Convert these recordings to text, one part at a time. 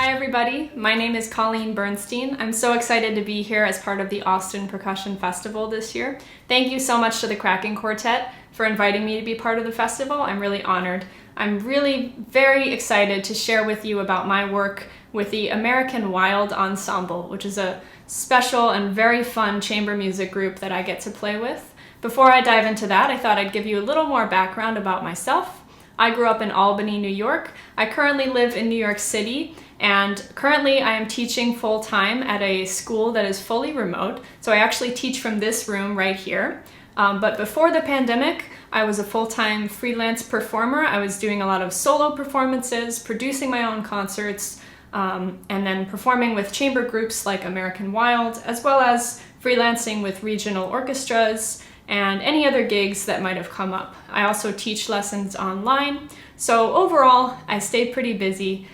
Hi everybody, my name is Colleen Berstein. I'm so excited to be here as part of the Austin Percussion Festival this year. Thank you so much to the Kraken Quartet for inviting me to be part of the festival. I'm really honored. I'm really very excited to share with you about my work with the American Wild Ensemble, which is a special and very fun chamber music group that I get to play with. Before I dive into that, I thought I'd give you a little more background about myself. I grew up in Albany, New York. I currently live in New York City, and currently I am teaching full-time at a school that is fully remote. So I actually teach from this room right here. But before the pandemic, I was a full-time freelance performer. I was doing a lot of solo performances, producing my own concerts, and then performing with chamber groups like American Wild, as well as freelancing with regional orchestras and any other gigs that might have come up. I also teach lessons online. So overall, I stayed pretty busy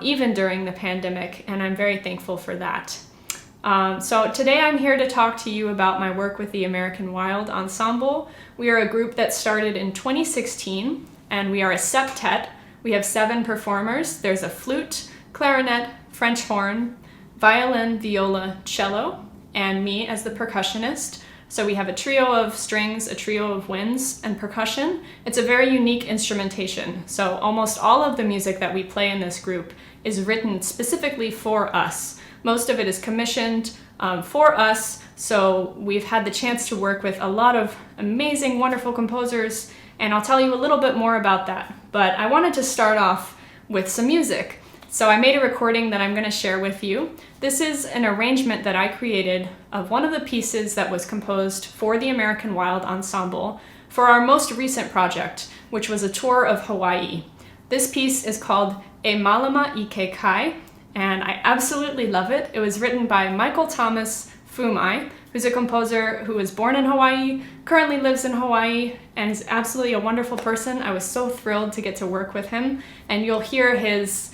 even during the pandemic, and I'm very thankful for that. So today I'm here to talk to you about my work with the American Wild Ensemble. We are a group that started in 2016, and we are a septet. We have 7 performers. There's a flute, clarinet, French horn, violin, viola, cello, and me as the percussionist. So we have a trio of strings, a trio of winds, and percussion. It's a very unique instrumentation. So almost all of the music that we play in this group is written specifically for us. Most of it is commissioned for us. So we've had the chance to work with a lot of amazing, wonderful composers, and I'll tell you a little bit more about that. But I wanted to start off with some music. So I made a recording that I'm going to share with you. This is an arrangement that I created of one of the pieces that was composed for the American Wild Ensemble for our most recent project, which was a tour of Hawaii. This piece is called MΑ'LAMA I KE KAI, and I absolutely love it. It was written by Michael-Thomas Foumai, who's a composer who was born in Hawaii, currently lives in Hawaii, and is absolutely a wonderful person. I was so thrilled to get to work with him, and you'll hear his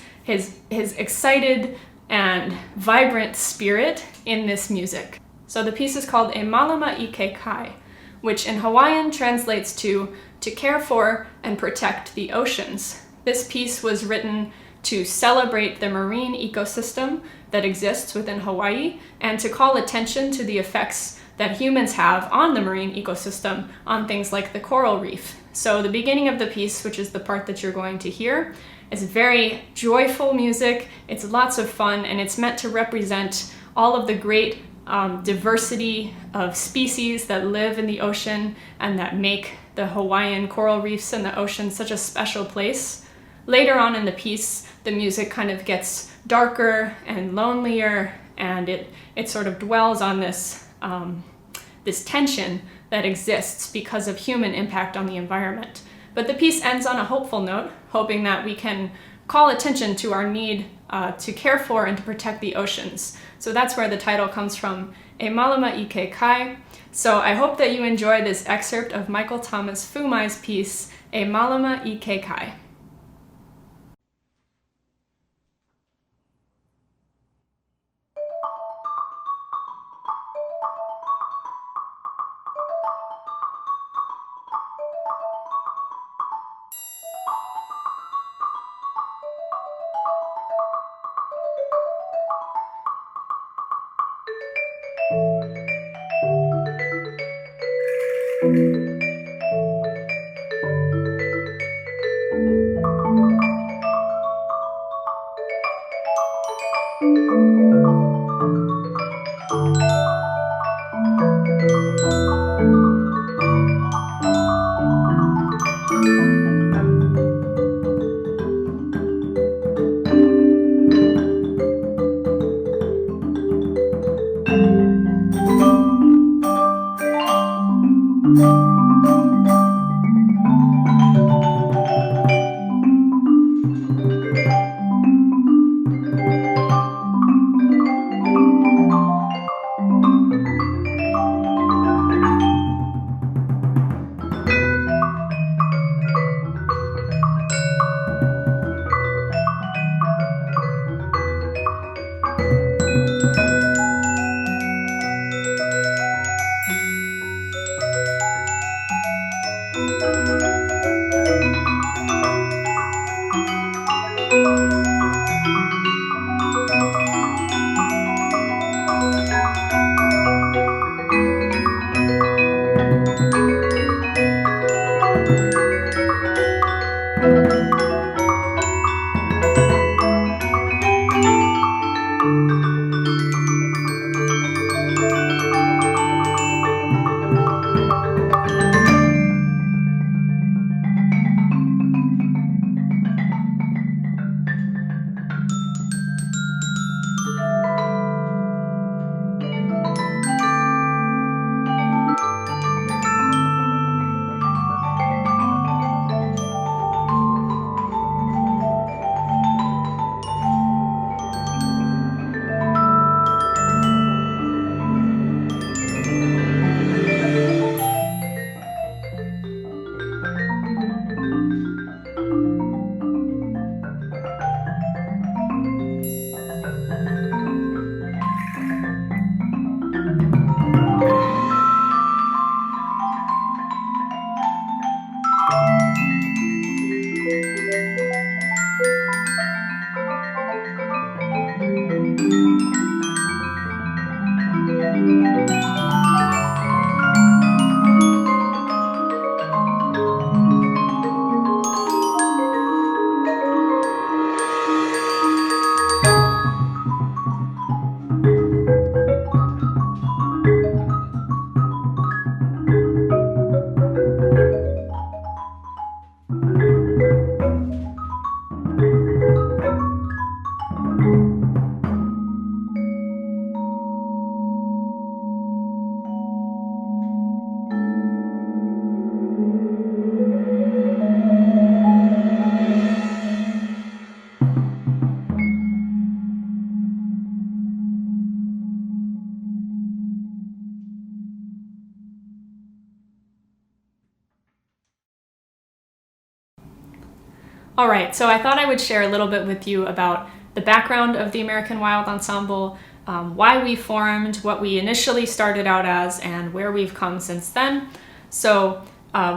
excited and vibrant spirit in this music. So the piece is called MΑ'LAMA I KE KAI, which in Hawaiian translates to care for and protect the oceans. This piece was written to celebrate the marine ecosystem that exists within Hawaii and to call attention to the effects that humans have on the marine ecosystem on things like the coral reef. So the beginning of the piece, which is the part that you're going to hear, is very joyful music. It's lots of fun, and it's meant to represent all of the great diversity of species that live in the ocean and that make the Hawaiian coral reefs and the ocean such a special place. Later on in the piece, the music kind of gets darker and lonelier, and it sort of dwells on this tension that exists because of human impact on the environment. But the piece ends on a hopeful note, hoping that we can call attention to our need to care for and to protect the oceans. So that's where the title comes from, MΑ'LAMA I KE KAI. So I hope that you enjoy this excerpt of Michael-Thomas Foumai's piece, MΑ'LAMA I KE KAI. All right, so I thought I would share a little bit with you about the background of the American Wild Ensemble, why we formed, what we initially started out as, and where we've come since then. So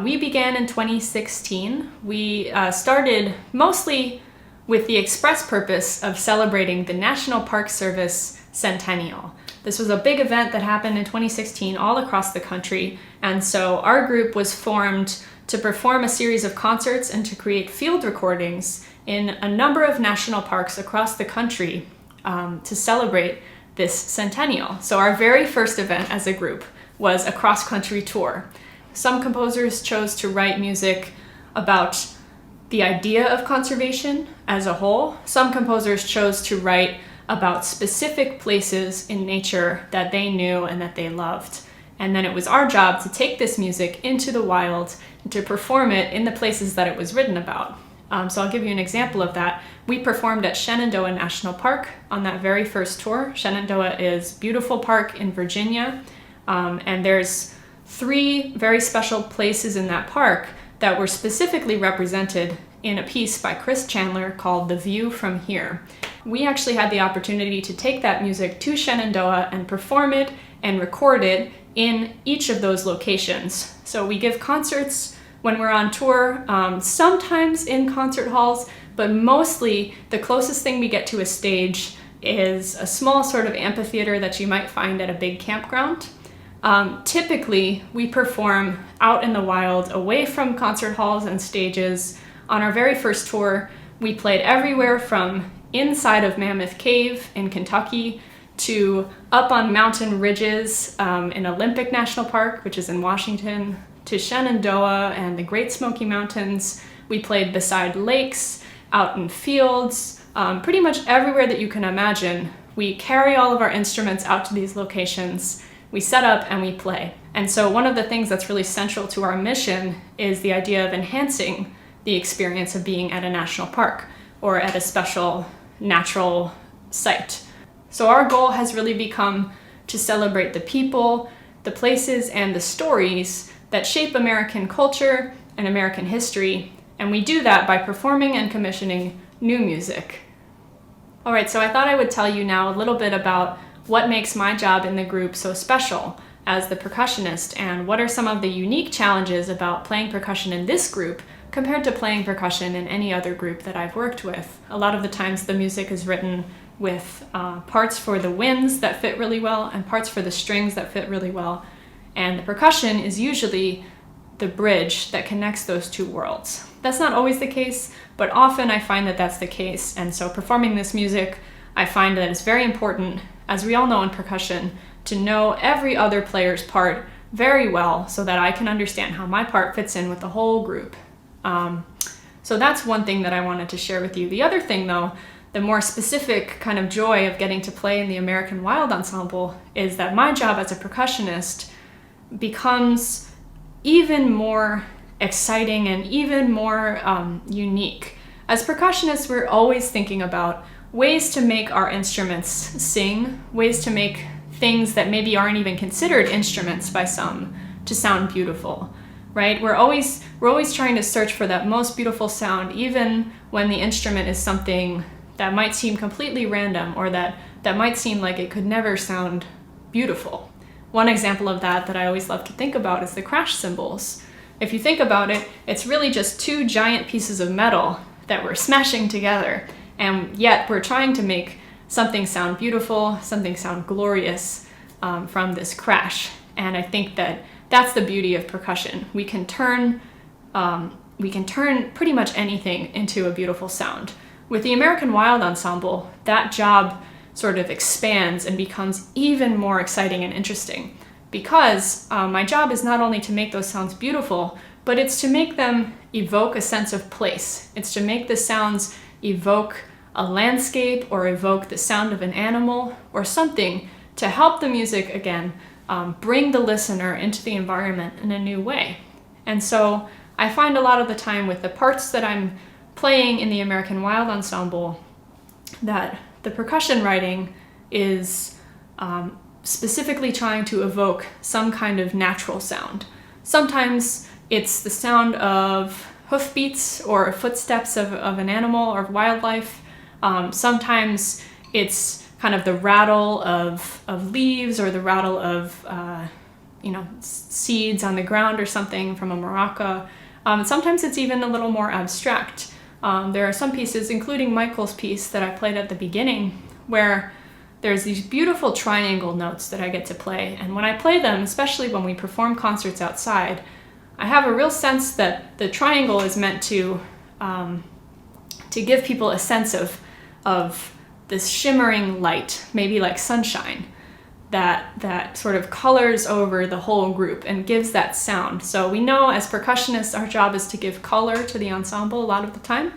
we began in 2016. We started mostly with the express purpose of celebrating the National Park Service Centennial. This was a big event that happened in 2016 all across the country, and so our group was formed to perform a series of concerts and to create field recordings in a number of national parks across the country to celebrate this centennial. So our very first event as a group was a cross-country tour. Some composers chose to write music about the idea of conservation as a whole. Some composers chose to write about specific places in nature that they knew and that they loved. And then it was our job to take this music into the wild and to perform it in the places that it was written about. So I'll give you an example of that. We performed at Shenandoah National Park on that very first tour. Shenandoah is a beautiful park in Virginia, and there's 3 very special places in that park that were specifically represented in a piece by Chris Chandler called The View from Here. We actually had the opportunity to take that music to Shenandoah and perform it and record it in each of those locations. So we give concerts when we're on tour, sometimes in concert halls, but mostly the closest thing we get to a stage is a small sort of amphitheater that you might find at a big campground. Typically, we perform out in the wild, away from concert halls and stages. On our very first tour, we played everywhere from inside of Mammoth Cave in Kentucky to up on mountain ridges in Olympic National Park, which is in Washington, to Shenandoah and the Great Smoky Mountains. We played beside lakes, out in fields, pretty much everywhere that you can imagine. We carry all of our instruments out to these locations. We set up and we play. And so one of the things that's really central to our mission is the idea of enhancing the experience of being at a national park or at a special natural site. So our goal has really become to celebrate the people, the places, and the stories that shape American culture and American history, and we do that by performing and commissioning new music. All right, so I thought I would tell you now a little bit about what makes my job in the group so special as the percussionist, and what are some of the unique challenges about playing percussion in this group compared to playing percussion in any other group that I've worked with. A lot of the times the music is written with parts for the winds that fit really well and parts for the strings that fit really well. And the percussion is usually the bridge that connects those two worlds. That's not always the case, but often I find that that's the case. And so performing this music, I find that it's very important, as we all know in percussion, to know every other player's part very well so that I can understand how my part fits in with the whole group. So that's one thing that I wanted to share with you. The other thing, though, the more specific kind of joy of getting to play in the American Wild Ensemble is that my job as a percussionist becomes even more exciting and even more unique. As percussionists, we're always thinking about ways to make our instruments sing, ways to make things that maybe aren't even considered instruments by some to sound beautiful, right? We're always trying to search for that most beautiful sound, even when the instrument is something that might seem completely random or that might seem like it could never sound beautiful. One example of that I always love to think about is the crash cymbals. If you think about it, it's really just 2 giant pieces of metal that we're smashing together, and yet we're trying to make something sound beautiful, something sound glorious from this crash. And I think that that's the beauty of percussion. We can turn pretty much anything into a beautiful sound. With the American Wild Ensemble, that job sort of expands and becomes even more exciting and interesting, because my job is not only to make those sounds beautiful, but it's to make them evoke a sense of place. It's to make the sounds evoke a landscape or evoke the sound of an animal or something to help the music, again, bring the listener into the environment in a new way. And so I find a lot of the time with the parts that I'm playing in the American Wild Ensemble that the percussion writing is specifically trying to evoke some kind of natural sound. Sometimes it's the sound of hoofbeats or footsteps of an animal or wildlife. Sometimes it's kind of the rattle of leaves or the rattle of seeds on the ground or something from a maraca. Sometimes it's even a little more abstract. There are some pieces, including Michael's piece that I played at the beginning, where there's these beautiful triangle notes that I get to play. And when I play them, especially when we perform concerts outside, I have a real sense that the triangle is meant to give people a sense of this shimmering light, maybe like sunshine, that sort of colors over the whole group and gives that sound. So we know as percussionists, our job is to give color to the ensemble a lot of the time.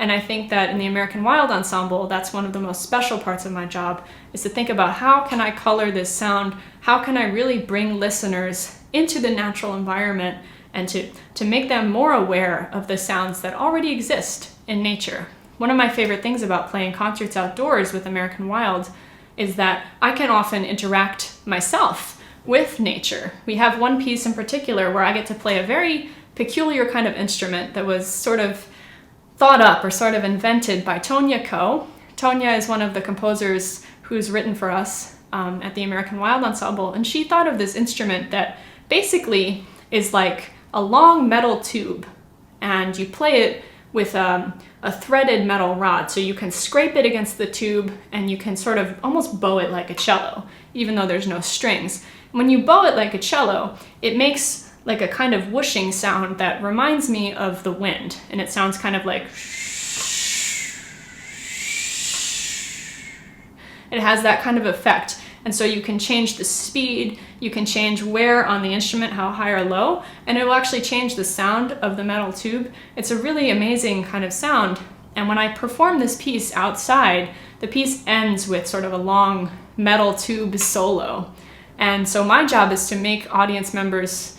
And I think that in the American Wild Ensemble, that's one of the most special parts of my job, is to think about how can I color this sound? How can I really bring listeners into the natural environment and to make them more aware of the sounds that already exist in nature? One of my favorite things about playing concerts outdoors with American Wild is that I can often interact myself with nature. We have one piece in particular where I get to play a very peculiar kind of instrument that was sort of thought up or sort of invented by Tonya Ko. Tonya is one of the composers who's written for us at the American Wild Ensemble, and she thought of this instrument that basically is like a long metal tube, and you play it with a threaded metal rod, so you can scrape it against the tube and you can sort of almost bow it like a cello, even though there's no strings. When you bow it like a cello, it makes like a kind of whooshing sound that reminds me of the wind, and it sounds kind of like it has that kind of effect. And so you can change the speed, you can change where on the instrument, how high or low, and it will actually change the sound of the metal tube. It's a really amazing kind of sound. And when I perform this piece outside, the piece ends with sort of a long metal tube solo. And so my job is to make audience members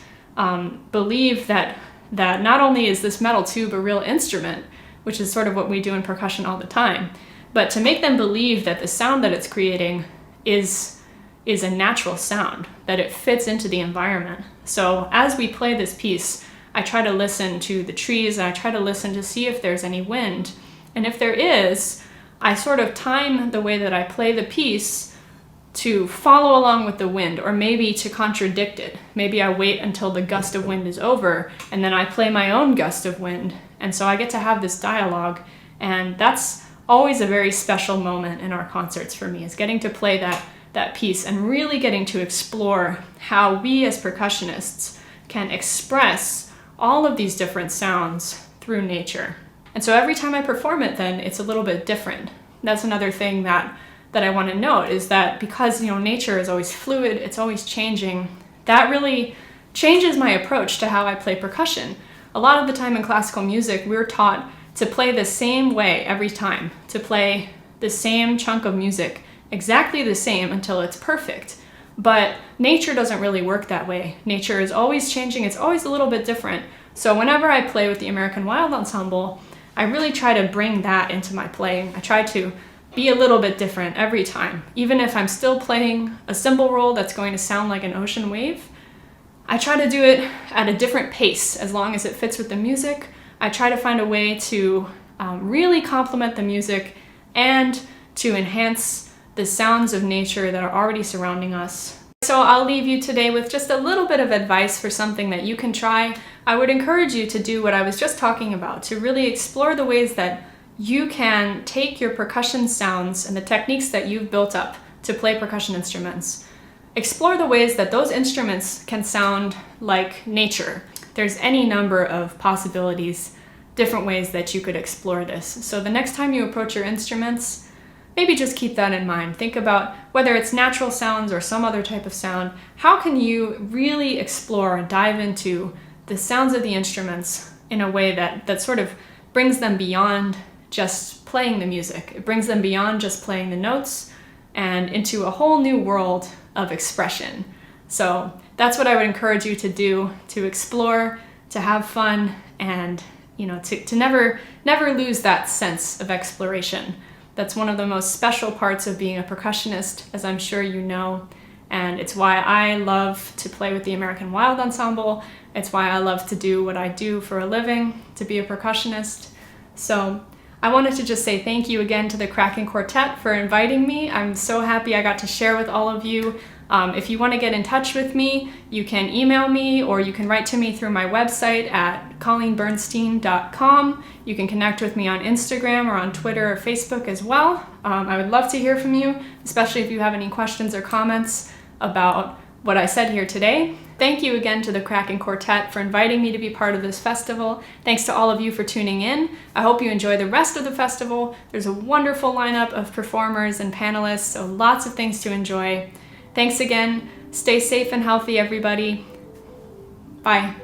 believe that not only is this metal tube a real instrument, which is sort of what we do in percussion all the time, but to make them believe that the sound that it's creating is a natural sound, that it fits into the environment. So as we play this piece, I try to listen to the trees and I try to listen to see if there's any wind. And if there is, I sort of time the way that I play the piece to follow along with the wind, or maybe to contradict it. Maybe I wait until the gust of wind is over and then I play my own gust of wind. And so I get to have this dialogue, and that's always a very special moment in our concerts for me, is getting to play that piece and really getting to explore how we as percussionists can express all of these different sounds through nature. And so every time I perform it, then it's a little bit different. That's another thing that I want to note, is that because nature is always fluid, it's always changing, that really changes my approach to how I play percussion. A lot of the time in classical music, we're taught to play the same way every time, to play the same chunk of music exactly the same until it's perfect. But nature doesn't really work that way. Nature is always changing, it's always a little bit different. So whenever I play with the American Wild Ensemble, I really try to bring that into my playing. I try to be a little bit different every time. Even if I'm still playing a cymbal roll that's going to sound like an ocean wave, I try to do it at a different pace as long as it fits with the music. I try to find a way to really complement the music and to enhance the sounds of nature that are already surrounding us. So I'll leave you today with just a little bit of advice for something that you can try. I would encourage you to do what I was just talking about, to really explore the ways that you can take your percussion sounds and the techniques that you've built up to play percussion instruments. Explore the ways that those instruments can sound like nature. There's any number of possibilities, different ways that you could explore this. So the next time you approach your instruments, maybe just keep that in mind. Think about whether it's natural sounds or some other type of sound. How can you really explore and dive into the sounds of the instruments in a way that sort of brings them beyond just playing the music. It brings them beyond just playing the notes and into a whole new world of expression. So that's what I would encourage you to do, to explore, to have fun, and to never lose that sense of exploration. That's one of the most special parts of being a percussionist, as I'm sure you know. and it's why I love to play with the American Wild Ensemble. It's why I love to do what I do for a living, to be a percussionist. So I wanted to just say thank you again to the Kraken Quartet for inviting me. I'm so happy I got to share with all of you. If you want to get in touch with me, you can email me or you can write to me through my website at colleenbernstein.com. You can connect with me on Instagram or on Twitter or Facebook as well. I would love to hear from you, especially if you have any questions or comments about what I said here today. Thank you again to the Kraken Quartet for inviting me to be part of this festival. Thanks to all of you for tuning in. I hope you enjoy the rest of the festival. There's a wonderful lineup of performers and panelists, so lots of things to enjoy. Thanks again. Stay safe and healthy, everybody. Bye.